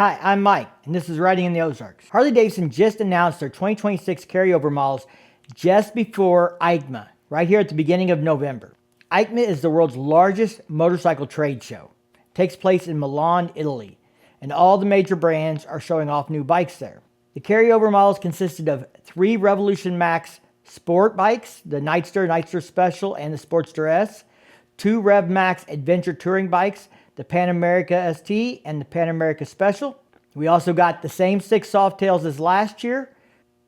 Hi, I'm Mike, and this is Riding in the Ozarks. Harley Davidson just announced their 2026 carryover models just before EICMA, right here at the beginning of November. EICMA is the world's largest motorcycle trade show. It takes place in Milan, Italy, and all the major brands are showing off new bikes there. The carryover models consisted of 3 Revolution Max sport bikes, the Nightster Special, and the Sportster S, 2 Rev Max adventure touring bikes, the Pan America ST and the Pan America Special. We also got the same 6 Softails as last year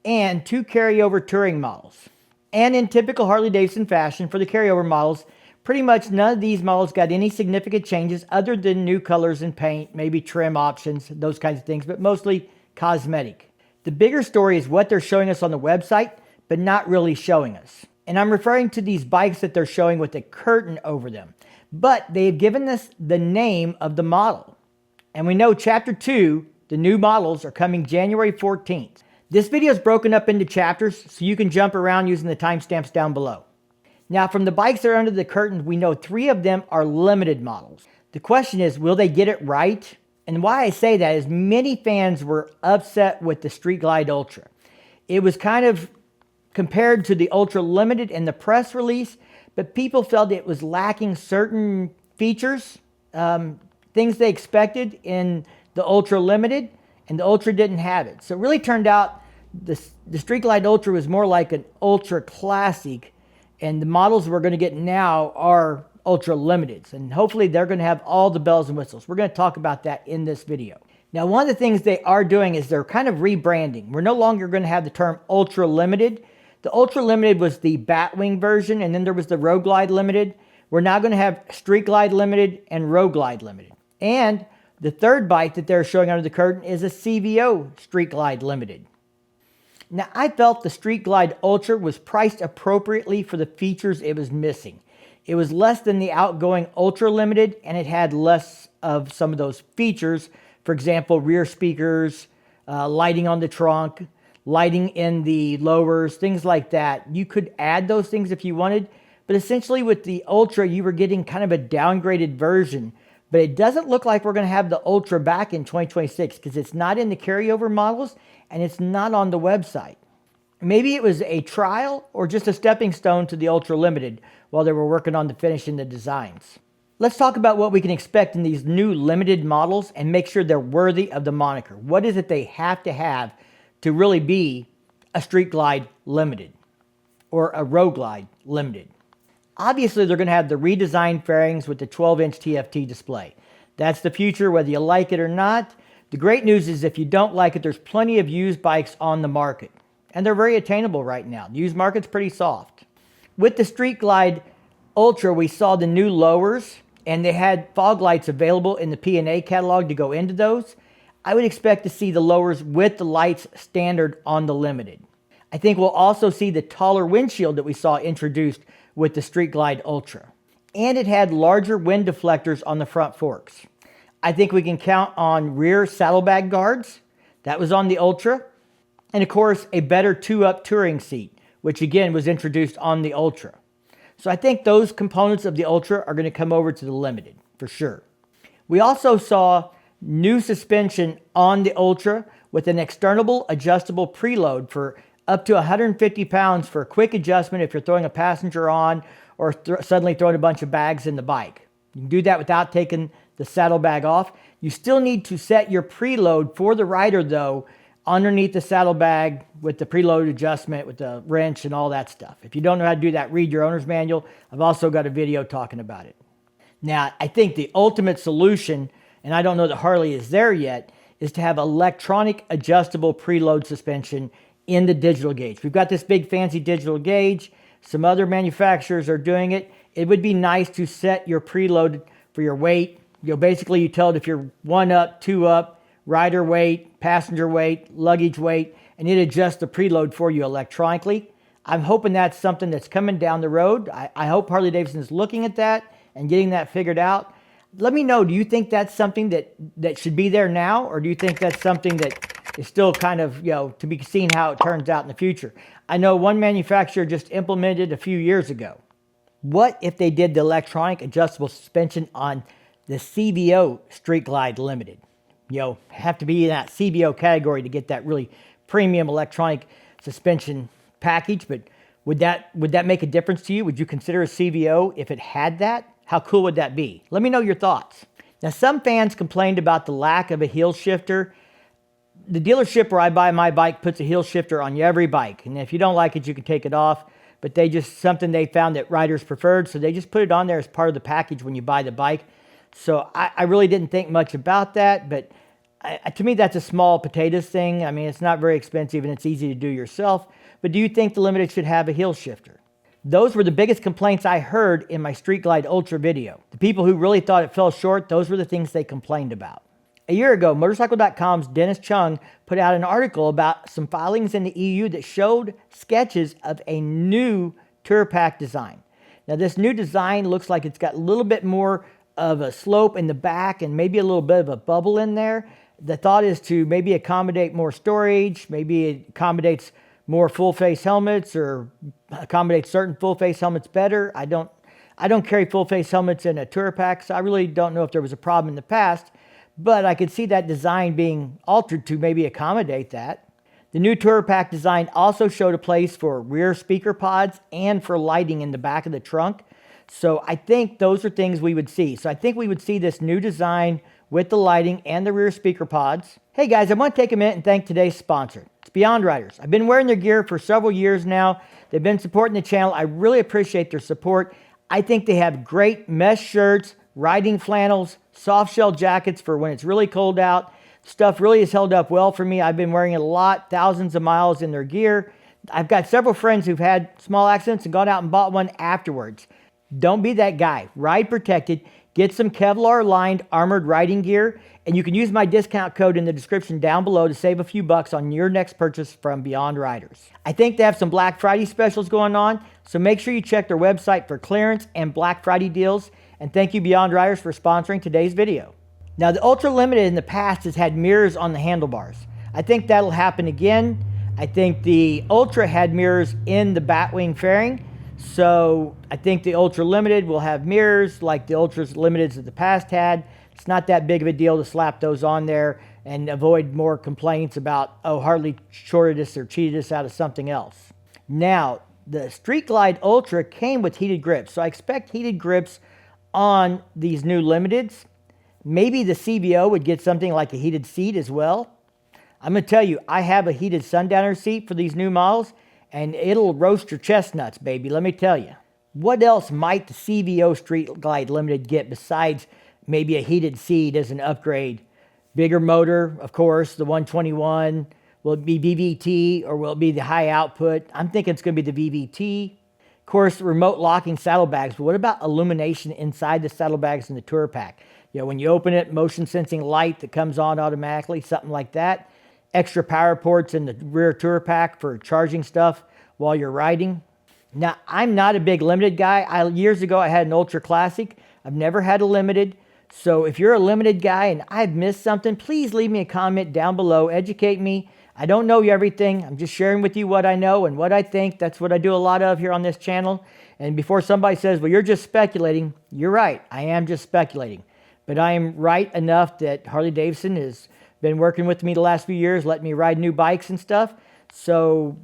and 2 carryover touring models. And in typical Harley Davidson fashion for the carryover models, pretty much none of these models got any significant changes other than new colors and paint, maybe trim options, those kinds of things, but mostly cosmetic. The bigger story is what they're showing us on the website, but not really showing us. And I'm referring to these bikes that they're showing with a curtain over them. But they've given us the name of the model. And we know Chapter 2, the new models, are coming January 14th. This video is broken up into chapters, so you can jump around using the timestamps down below. Now, from the bikes that are under the curtain, we know 3 of them are limited models. The question is, will they get it right? And why I say that is many fans were upset with the Street Glide Ultra. It was kind of compared to the Ultra Limited in the press release, but people felt it was lacking certain features, things they expected in the Ultra Limited, and the Ultra didn't have it. So it really turned out the Street Glide Ultra was more like an Ultra Classic, and the models we're going to get now are Ultra Limiteds, and hopefully they're going to have all the bells and whistles. We're going to talk about that in this video. Now, one of the things they are doing is they're kind of rebranding. We're no longer going to have the term Ultra Limited. The Ultra Limited was the Batwing version, and then there was the Road Glide Limited. We're now going to have Street Glide Limited and Road Glide Limited. And the third bike that they're showing under the curtain is a CVO Street Glide Limited. Now, I felt the Street Glide Ultra was priced appropriately for the features it was missing. It was less than the outgoing Ultra Limited, and it had less of some of those features. For example, rear speakers, lighting on the trunk, lighting in the lowers, things like that. You could add those things if you wanted, but essentially with the Ultra, you were getting kind of a downgraded version. But it doesn't look like we're going to have the Ultra back in 2026 because it's not in the carryover models and it's not on the website. Maybe it was a trial or just a stepping stone to the Ultra Limited while they were working on the finishing the designs. Let's talk about what we can expect in these new limited models and make sure they're worthy of the moniker. What is it they have to really be a Street Glide Limited or a Road Glide Limited? Obviously, they're going to have the redesigned fairings with the 12-inch TFT display. That's the future, whether you like it or not. The great news is if you don't like it, there's plenty of used bikes on the market. And they're very attainable right now. The used market's pretty soft. With the Street Glide Ultra, we saw the new lowers, and they had fog lights available in the P&A catalog to go into those. I would expect to see the lowers with the lights standard on the Limited. I think we'll also see the taller windshield that we saw introduced with the Street Glide Ultra. And it had larger wind deflectors on the front forks. I think we can count on rear saddlebag guards. That was on the Ultra. And of course, a better 2-up touring seat, which again was introduced on the Ultra. So I think those components of the Ultra are going to come over to the Limited for sure. We also saw new suspension on the Ultra with an external adjustable preload for up to 150 pounds for a quick adjustment if you're throwing a passenger on or suddenly throwing a bunch of bags in the bike. You can do that without taking the saddlebag off. You still need to set your preload for the rider though underneath the saddlebag with the preload adjustment with the wrench and all that stuff. If you don't know how to do that, read your owner's manual. I've also got a video talking about it. Now, I think the ultimate solution, and I don't know that Harley is there yet, is to have electronic adjustable preload suspension in the digital gauge. We've got this big fancy digital gauge. Some other manufacturers are doing it. It would be nice to set your preload for your weight. Basically you tell it if you're 1 up, 2 up, rider weight, passenger weight, luggage weight, and it adjusts the preload for you electronically. I'm hoping that's something that's coming down the road. I hope Harley Davidson is looking at that and getting that figured out. Let me know, do you think that's something that should be there now, or do you think that's something that is still kind of, to be seen how it turns out in the future? I know one manufacturer just implemented a few years ago. What if they did the electronic adjustable suspension on the CVO Street Glide Limited? have to be in that CVO category to get that really premium electronic suspension package. But would that make a difference to you? Would you consider a CVO if it had that? How cool would that be? Let me know your thoughts. Now, some fans complained about the lack of a heel shifter. The dealership where I buy my bike puts a heel shifter on every bike. And if you don't like it, you can take it off. But something they found that riders preferred. So they just put it on there as part of the package when you buy the bike. So I really didn't think much about that. But to me, that's a small potatoes thing. I mean, it's not very expensive and it's easy to do yourself. But do you think the Limited should have a heel shifter? Those were the biggest complaints I heard in my Street Glide Ultra video. The people who really thought it fell short, those were the things they complained about. A year ago, Motorcycle.com's Dennis Chung put out an article about some filings in the EU that showed sketches of a new Tour Pack design. Now, this new design looks like it's got a little bit more of a slope in the back and maybe a little bit of a bubble in there. The thought is to maybe accommodate more storage, maybe it accommodates more full-face helmets or accommodates certain full-face helmets better. I don't carry full-face helmets in a Tour Pack, so I really don't know if there was a problem in the past, but I could see that design being altered to maybe accommodate that. The new Tour Pack design also showed a place for rear speaker pods and for lighting in the back of the trunk. So I think those are things we would see. So I think we would see this new design with the lighting and the rear speaker pods. Hey guys, I want to take a minute and thank today's sponsor. It's Beyond Riders. I've been wearing their gear for several years now. They've been supporting the channel. I really appreciate their support. I think they have great mesh shirts, riding flannels, soft shell jackets for when it's really cold out. Stuff really has held up well for me. I've been wearing it a lot, thousands of miles in their gear. I've got several friends who've had small accidents and gone out and bought one afterwards. Don't be that guy. Ride protected. Get some Kevlar lined armored riding gear, and you can use my discount code in the description down below to save a few bucks on your next purchase from Beyond Riders. I think they have some Black Friday specials going on, so make sure you check their website for clearance and Black Friday deals. And thank you, Beyond Riders, for sponsoring today's video. Now, the Ultra Limited in the past has had mirrors on the handlebars. I think that'll happen again. I think the Ultra had mirrors in the Batwing fairing. So I think the Ultra Limited will have mirrors like the Ultra Limiteds of the past had. It's not that big of a deal to slap those on there and avoid more complaints about, oh, Harley shorted us or cheated us out of something else. Now, the Street Glide Ultra came with heated grips. So I expect heated grips on these new Limiteds. Maybe the CVO would get something like a heated seat as well. I'm going to tell you, I have a heated sundowner seat for these new models, and it'll roast your chestnuts, baby, let me tell you. What else might the CVO Street Glide Limited get besides maybe a heated seat as an upgrade? Bigger motor, of course, the 121. Will it be VVT or will it be the high output? I'm thinking it's going to be the VVT. Of course, remote locking saddlebags, but what about illumination inside the saddlebags in the Tour Pack? When you open it, motion sensing light that comes on automatically, something like that. Extra power ports in the rear Tour Pack for charging stuff while you're riding. Now, I'm not a big Limited guy. Years ago, I had an Ultra Classic. I've never had a Limited. So if you're a Limited guy and I've missed something, please leave me a comment down below. Educate me. I don't know everything. I'm just sharing with you what I know and what I think. That's what I do a lot of here on this channel. And before somebody says, well, you're just speculating, you're right. I am just speculating. But I am right enough that Harley Davidson has been working with me the last few years, letting me ride new bikes and stuff. So,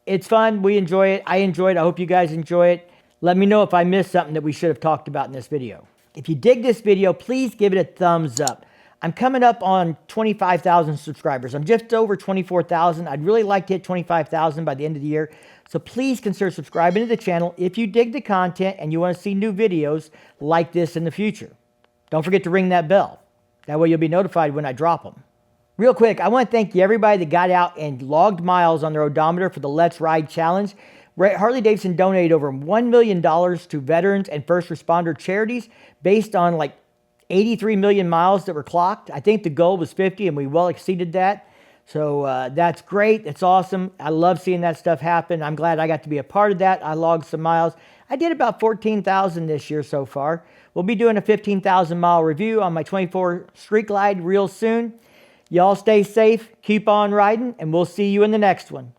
it's fun. We enjoy it. I enjoy it. I hope you guys enjoy it. Let me know if I missed something that we should have talked about in this video. If you dig this video, please give it a thumbs up. I'm coming up on 25,000 subscribers. I'm just over 24,000. I'd really like to hit 25,000 by the end of the year. So please consider subscribing to the channel if you dig the content and you want to see new videos like this in the future. Don't forget to ring that bell. That way you'll be notified when I drop them. Real quick, I want to thank everybody that got out and logged miles on their odometer for the Let's Ride Challenge. Harley Davidson donated over $1 million to veterans and first responder charities based on like 83 million miles that were clocked. I think the goal was 50 and we well exceeded that. So that's great. That's awesome. I love seeing that stuff happen. I'm glad I got to be a part of that. I logged some miles. I did about 14,000 this year so far. We'll be doing a 15,000 mile review on my 24 Street Glide real soon. Y'all stay safe, keep on riding, and we'll see you in the next one.